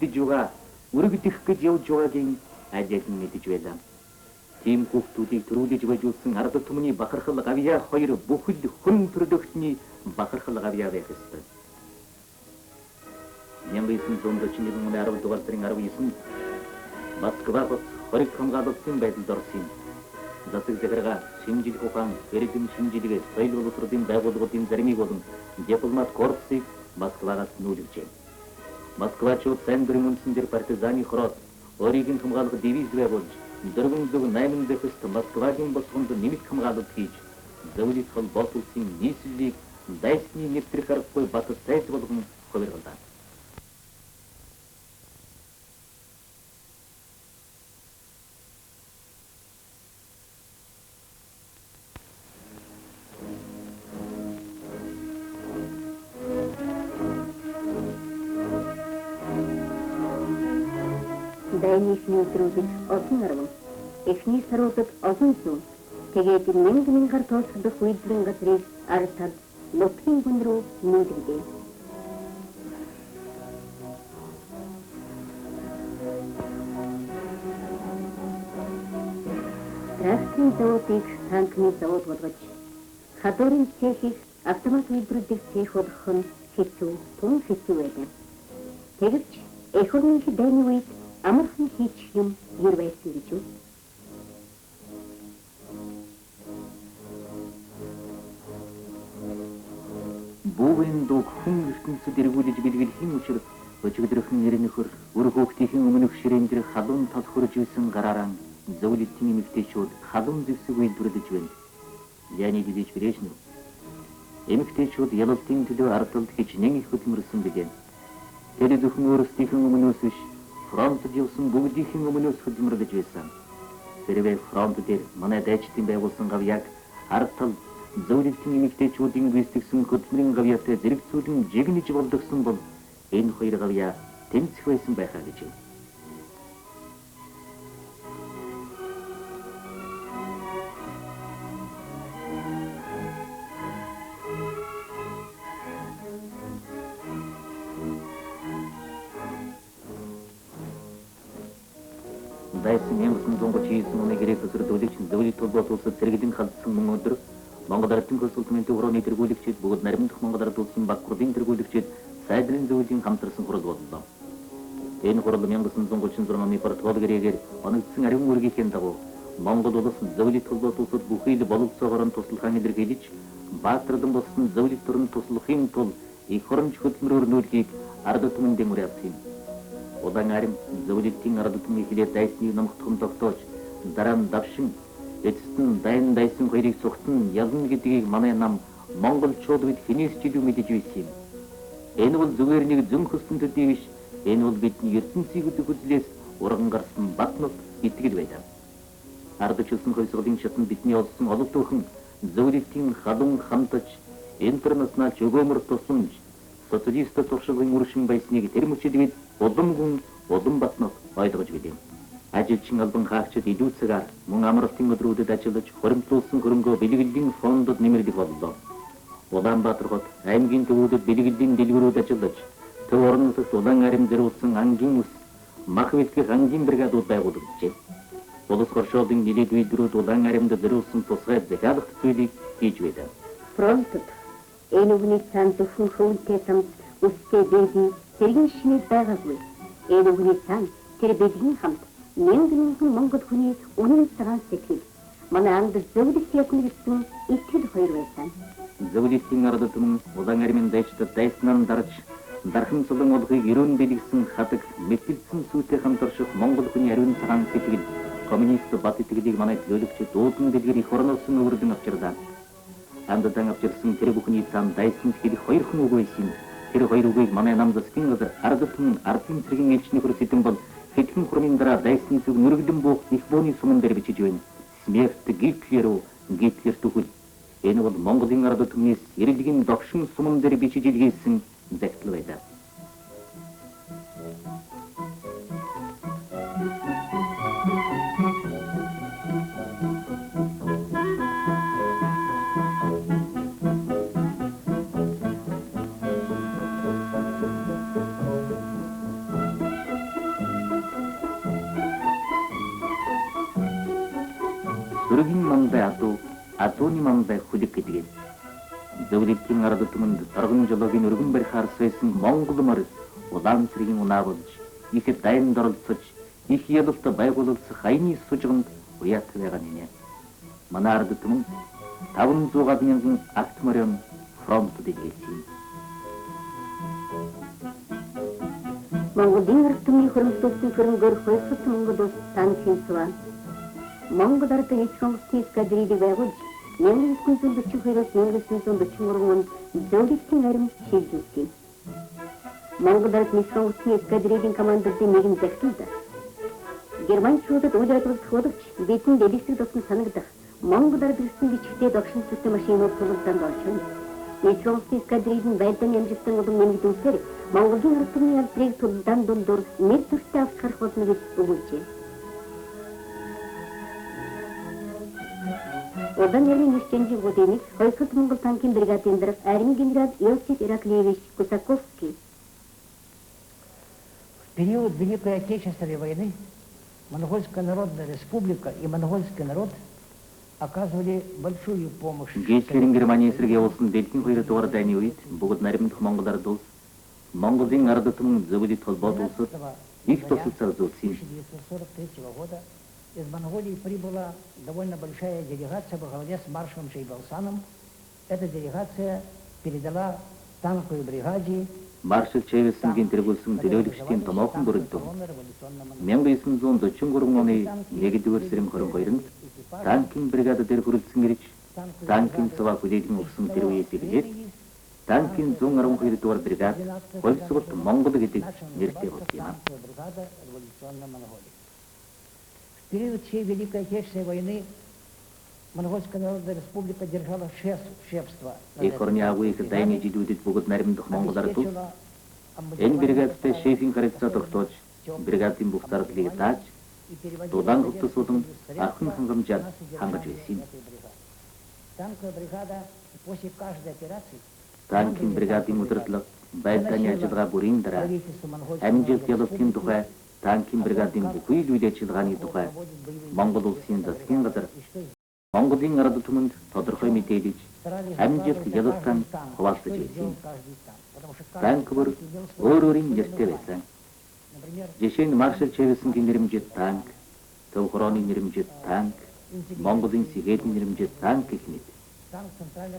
juga urugdih гэж явж байгаагийн ажил нь мэдэж байлаа. Тийм хүүхдүүдийг төрүүлж байж үлсэн ард түмний бахархал гавьяа хоёр бүхэл хүн төрөлхтний бахархал гавьяа байх ёстой. 1941 оны 10 дугаар сарын 19-нд Москвад хориг хамгаалалтын байдалд орсон. Засаг захиргаа шинжлэх ухаан, иргэн шинжилгээ, соёл боловсролын байгууллагуудын заримыг болон дипломат корпусыг Москвагаас нүүлгэж. Москвачууд сайн дөрвөн үндсэн дээр партизаны хороод өөрийг нь хамгаалах дивиз байгуулж 408 дэхст Москвагийн босгонд нэмэлт хамгаалалт хийж зөвлөлт холбоот улсын нийслэлийг дайсны нэвтрэх аргагүй бат сайд болгон хувиргалаа. Дайныхны өдрүүдэд олон арван, эхний саруудад олон зүүн, тэгээд мянган гар тоосгох үйдлэн газрыг артад нутгийн гүн рүү нүүлгдэг. Трактийн заводыг танкны завод болгож, хадуурын цехийг автомат үйлдвэрлэдэг цех болгох нь хэцүү, тун хэцүү байдаг. Тэгвч эх орны дайны үед амархан хийчих юм юу байсан гэж үү? Бүүгийн дуг хүн ертөнцид эргүүлж бэлгэлхийн учир өчигдрөхэн нэрнөхөр үр хөөхтийн өмнөх ширээн дээр халуун тал хөрж исэн гараараа зөвлөлтийн эмэгтэйчүүд халуун зэвсэг үйлдвэрлэж байна. Яны дидэж брэшнэ. Эмэгтэйчүүд ялалтын төлөө ардалд хичнээн их хөдөлмөрсөн бигэн. Тэр зөвхөн өөрсдийнхэн өмнөөс биш фронтод явсан бүгдийнхэн өмнөөс хөдөлмөрлөж байсан. Тэрвээ фронт дээр манай дайчдын байгуулсан гавьяаг ард тал зөвлөлтийн эмэгтэйчүүдийн гүйцэтгсэн хөдөлмөрийн гавьяатай зэрэгцүүлэн жигнэж болдогсон бол энэ хоёр гавьяа тэнцэх байсан байхаа гэж. Дайсан 1939 оны гэрээ төсөрдүүлэгч зөвлөлт толгойд улсад сэргэлэн халдсан мөн өдөр Монгол Ардын консультментийн хорооны тэргүүлэгчид бүгд наримдах Монгол Ард улсын баг хурлын тэргүүлэгчид сайдрын зөвлөлийн хамтарсан хурал боллоо. Энэ хурал 1936 оны протокол гэрээгээр оногдсон ариун үргийнхээ дагуу Монгол улс зөвлөлт толгойд улсад бүхий л боловцоогоор нь туслахын илэрхийлж баатардан болсон зөвлөлт төрөнд туслахын тулд их хурамч хөдөлмөрөөр нүүлгийг ард түмэнд уриалсан. Удаан арим зөвлөлтийн ард түмний хилээ дайсны номготхон тогтоож дараа нь давшин эцэст нь дайн дайсан хоёрыг цугтан ялна гэдгийг манай нам монголчууд бид хинээс ч илүү мэдэж байсан юм. Энэ бол зүгээр нэг зөв хөстөн төдий биш. Энэ бол бидний ертөнцийн хөдлөлөөс урган гарсан батнууд итгэл байдаг. Ардчилсан хойсголын шатнд бидний олсон ололтойхон зөвлөлтийн халуун хамтаж интернационал чөгөөмөр тусламж социалист туршлагын үршин байсныг тэр мөчид бид улам батнууд ойлгож билээ. Ажилчин албан хаагчид илүү цагаар мөн амралтын өдрүүдэд ажиллаж хуримтлуулсан хөрөнгөө бэлгэлийн фондод нэмэрдэг боллоо. Улаанбаатар хот аймгийн төвүүдэд бэлгэлийн дэлгүүрүүд ажиллаж төв орнос улаан арим зэрүүлсэн ангийн ус мах бэлтгэх ангийн бригадууд байгуулагджээ. Улс хоршоолын нэлээд үйлдвэрүүд улаан аримд зэрүүлсэн тусгай захиалгах зүйлийг хийж байлаа. Фронтод энэ үгний цаан зөвхөн хөвөнтэй самт үстэй бэби тэргийн шинэ байгаагүй. Энэ үгний цаан тэр бэбийн хамт мянган монгол хүний үнэн цагаан сэтгэл манай анд зөвлөлт явуулна гэсэн итгэл хоёр байсан. Зөвлөлтийн ард түмэн улаан аримын дайчдад дайснаар дарж дархан цулан олгыг өрөөн бэлгэсэн хадаг мэтгэлцэн сүйтэй хамтарших монгол хүний ариун цагаан сэтгэл коммунист бат итгэлийг манай төлөөлөгчид дуудан дэлгэр их орноос нь өвөрдөн авчирлаа. Амдадан авчирсан тэр бүхний цаан дайсан хэлэх хоёр хүн үг байсан. Тэр хоёр үгийг манай нам засгийн газар ард түмэн ардын цэргийн элчний хөр сэдэн бол хэдхэн хурмын дараа дайсны зүг нүргэлэн буух их бууны суман дээр бичиж байна. Смерт Гитлер тухэл. Энэ бол Монголын ард түмнээс ирэлгийн догшин суман дээр бичиж илгээсэн захидал байлаа. түргин маңдай атууни маңдай худик кетиген. Зөүлеттин арады тумун таргын жологин өргүн бер харсайсын моңгулумар улам сиргин унабылж, ихе дайын дорылсыч, их елыфта бай болылсы хайни сучығын уяттыбайған ене. Мана арады тумун табын зуғадынен актымарен фронту дегесин. Моңғолдың ырттымын хұрымстолсын көрін гөр қойсы тұмыңғы достан кен сұлан. Моңғолдарды ешқоңғыстың ескадірейді байғылж, менгі үскін зұлдычы қойрос, менгі үскін зұлдычы ұрғын зәулеттің әрім шелділсен. Моңғолдарды ешқоңғыстың ескадірейдің командасы мегін зәктілді. Герман чуылдат ойлайтығыз қодықч, бетін делістік досын санығдық. Моңғолдарды үстін бечікте докшын сүтті машина толығдан дауышын. Ешқоңғыстың ескадірейдің бәлтен әмжіптің ұдың менгі дұлсері, Моңғолдың ырттымын әлтірегі толыдан дондор, мер түртті авшқар қотыны кетіп ұғылчы. Одан әрмен үшкенжі ғодеймек, Қойқыт Моңғол танкин бригадендіріп, әрім генерал Иосиф Ираклиевич Кусаковский. В период Великой Отечественной войны Монгольская Народная Республика и монгольский народ оказывали большую помощь. Гейслерин Германия сирге олсын делкин қойры туар дәне ойт, бұғыт нәрімдік моңғолдар дос. Моңғолдың ардытының зөбілі толбат олсыт, их тосылсар зоқсин. 1943 года из Монголии прибыла довольно большая делегация во главе с маршалом Шейбалсаном. Эта делегация передала танковой бригаде Маршал Чейвесін кентергілсін төлеулікштен томақын бұрылды. Мен ғайсын зон дочын құрың оны негеді өрсірім құрын қойрын, танкин бригада дер құрылсын кереч, танкин сава көдейдің ұқсын теру есегілер, танкин зон арым қойры туар бригад, қойсығыт Моңғолы кетек нерте ғосыйма. В период всей Великой Отечественной войны Монгольская Народная Республика держала шефство. Корнявы их дайны жидудит бұғыт нәрімдік моңғолдар тұл. Эн бригадты шефин қарекса тоқточ, бригадтың бұқтары тілегі тач, тодан ғықты содың ақын ханғым жад ханға жөйсін. Танковая бригада после каждой операции Танкин бригадтың ұдыртылық бәлтәне ажылға бұрындыра, әмін жел келіптен тұға танкин бригадтың бұқуй лүйде чылғаны тұға, моңғол ұлсын заскен ғыдыр. Моңғолдың арады тұмын тодырқой метейліч, әмін жел еліқтан қовасты жейсін. Танк бұр өр-өрін ерте бәсәң. Жешен маршал Чейвесін кендерім жет танк, Тылғыронын ерім жет танк, Моңғолдың сигетін ерім жет танк екінет.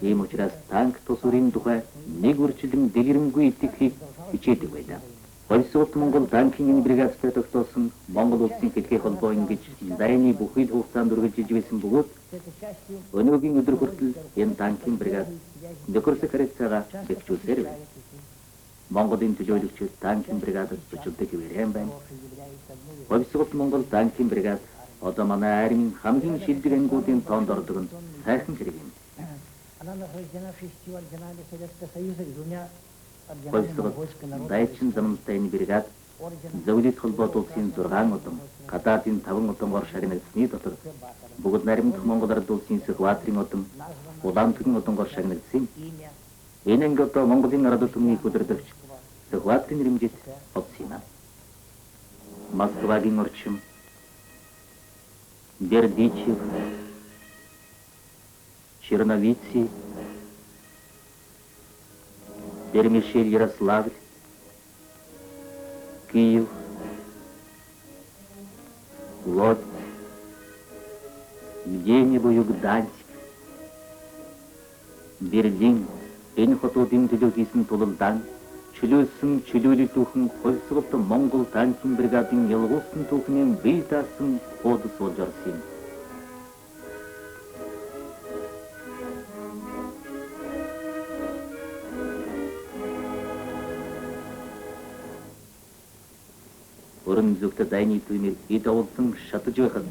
Ем ұчырас танк тосурин тұға нег өрчілдің делірімгі еттікі үчеті байда. Қойсығыт Моңғол танкинен бригадысты тоқтосын, Моңғол өксін кетке қолбойын кеч, дайыны бұқыл ұқтан дұрғы жежівесін бұғыт, өнігін өдір күртіл, ен танкин бригад, дөкірсі коррекцияға бекчу серве. Моңғолдың түжөйлікчі танкин бригады бұчылдығы верен бән. Қойсығыт Моңғол танкин бригад, одамана әрмін хамдың шелдіген көтен тондордығын сайқын кереген. Она награждена 6 орденами Советского Союза и 2 Қойсығыт дайчын замынстайын бригад, зәулет қылбат олсен зұрған отым, қататын табын отым ғор шағын әлсіне тұтыр. Бұғыт нәрімдік моңғолдар долсен сықватрин отым, одан түгін отым ғор шағын әлсен. Енен гөпті моңғолдың арады түміне көдірдік, сықватрин римжет отсена. Москвагин орчым, Бердичев, Черновици, Перемешель Ярославль, Киев, Лодь, где-нибудь Гданьск, Берлин, эн хотодың түлөгесін толылдан, чүлөсің чүлөлі тухын қойсығыпты Моңғол танкин бригадың елғосын тухынен бейтасын коды солжарсын. Орын зүкті дайны түймер етауылсың шаты жойқыз.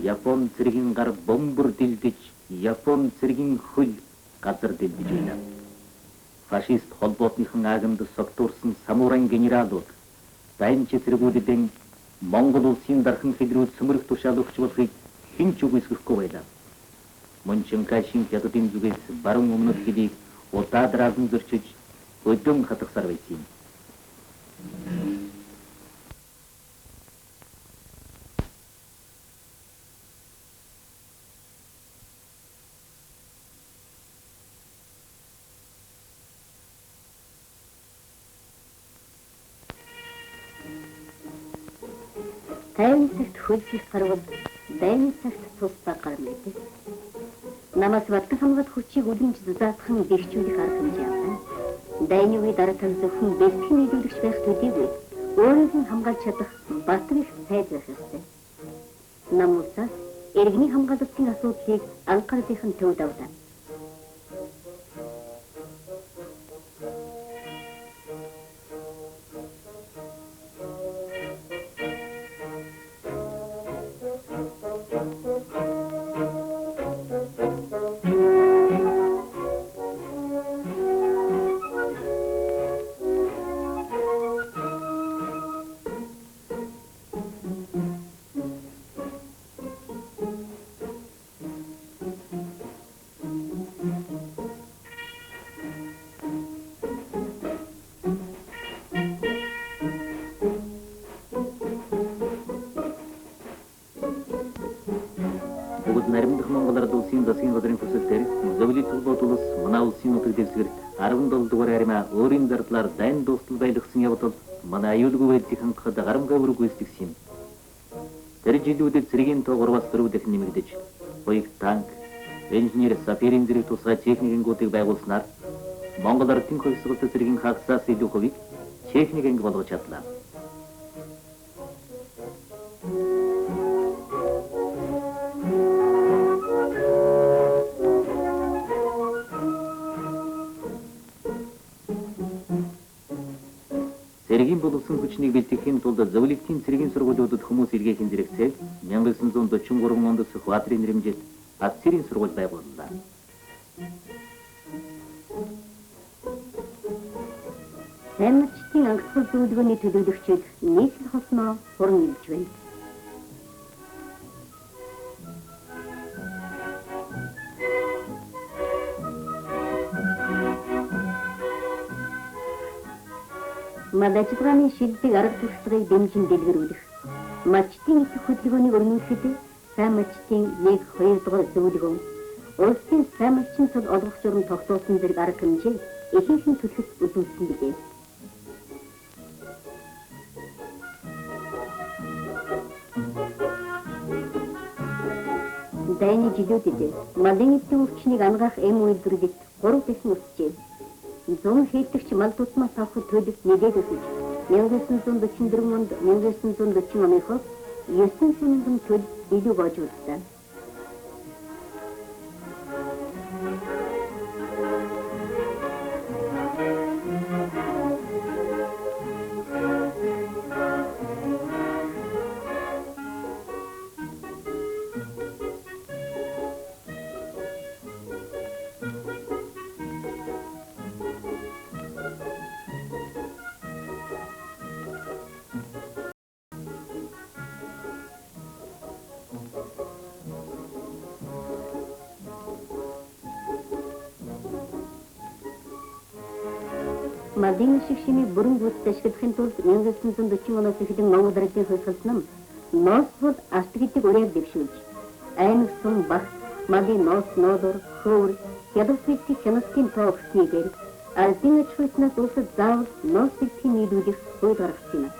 Япон циргин ғар бомбур дилдіч, Япон циргин хүл қазір дилді жойна. Фашист холботнихын агымды сокторсын самурайн генералук. Дайынче циргудеден Моңғол ұлсин дархын хедруд сымырық тушалуқ чывылғый хин чугыйсқық ковайда. Мұнчынка шин ятыдын зүгейс барын ұмынып хедейк, ота дыразын зұрчыч, өйдің қатық сарвайсин. Тайван цагт хөлсөлт гарвал дайны цагт тусбаа гарна гэдэг. Намаас ваттан хамгаалах хүчийг үлэмж заатхан бэрхжүүлэх арга хэмжээ авсан. Дайны үе дараатан зөвхөн бэлтгэн нийлүүлэгч байх төдийгүй өөрийг нь хамгаалж чадах баттар их сайд байх ёстой. Нам улсаас иргэний хамгаалалтын асуудлыг анхааралын төвд авлаа. Бүгд наримдах монголоор улсын засгийн газрын төсөлтөөр зөвлөлт холбоот улс манай улсын нутаг дэвсгэрт 17 дугаар арина өөрийн зардлаар дайн дуустал байлгасан явдал манай аюулгүй байдлыг хангахад гарамгай үүрэг гүйцэтгсэн юм. Тэр жилүүдэд цэргийн тоо 3-аас 4 дахин нэмэгдэж, боёг танк, инженер сапирийн зэрэг тусгай техникингуудыг байгуулснаар Монгол ардын хөлсгөлт цэргийн хагасаас илүү хувийг техник анги болгож чадлаа. Цэргийн боловсон хүчнийг бэлтгэхийн тулд зөвлөлтийн цэргийн сургуулиудад хүмүүс илгээхийн зэрэгцээ 1943 онд Сүхбаатарын нэрмжит офицерийн сургууль байгууллаа. Саймчдын ангахал зөвлөгөөний төлөөлөгчид нийслэл хосноо хуран илж байна. Мадачганы шилдэг арга туршлагыг дэмжин дэлгэрүүлэх. Мачтын их хөдөлгөөнийг өрнүүлэхэд саймчдын 1-2 дугаар зөвлөгөө улсын саймчдын тул олгох журам тогтоосон зэрэг арга хэмжээ ихэнхэн төлөвт үзүүлсэн билээ. Дайны жилүүдэд малын эзэн өвчнийг ангаах эм үйлдвэрлэлт 3 дахин өсжээ. Зүүн хийдэгч мал тутмаас авах төлөв нэгээд өсөж 1944 онд 1940 оны хойш 900,000 төлөв илүү болж үлдсэн. Малын шигшмийг бүрэн гүйцэд ашиглахын тулд 1940 оноос эхлэн Монгол ардын хөлсөлт нам ноос бол арт гэдэг үрээр дэвшүүлж аймаг сум баг малын ноос ноодор хөвөр ядуусвитийн хяналтын тоо өгснийгээр ардын аж ахуйнаас улсад заавал ноос бэлтгэхийн нийлүүлэх хууль гаргасан юм.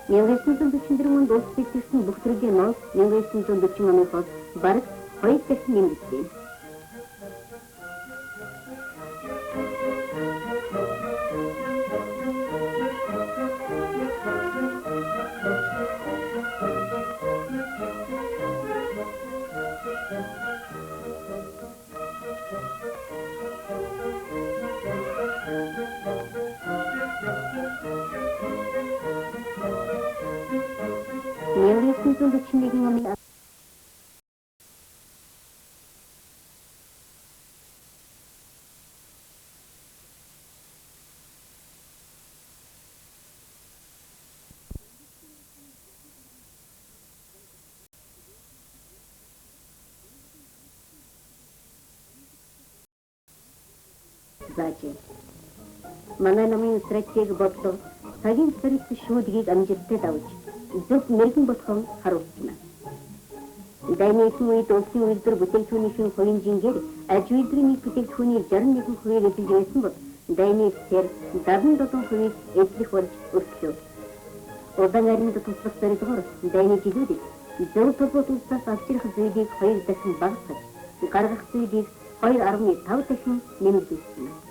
1944 онд улс бэлтгэсэн бүх төрлийн ноос 1940 оны хойш бараг 2 дахин нэмэгдсэн. Заачи. Манай намын стратеги бодлого цагийн зэрэг шүүдгийг амжилттай давж зөв мэрэгэн ботхон харуулсан. Дайны үед улсын үйлдвэр бүтээгдэхүүнийхэн хувийн жингээр аж үйлдвэрийн бүтээгдэхүүний 61% эзэлж байсан бол дайны тэр 77% эзлэх болж өсөлөө. Удаан аринд туслах зорилгоор дайны жилүүдэд зөв толгойд улсаас авчрах зүйлийг 2 дахин багасгаж, гаргах зүйлийг 2.5 дахин нэмэгдүүлсэн юм.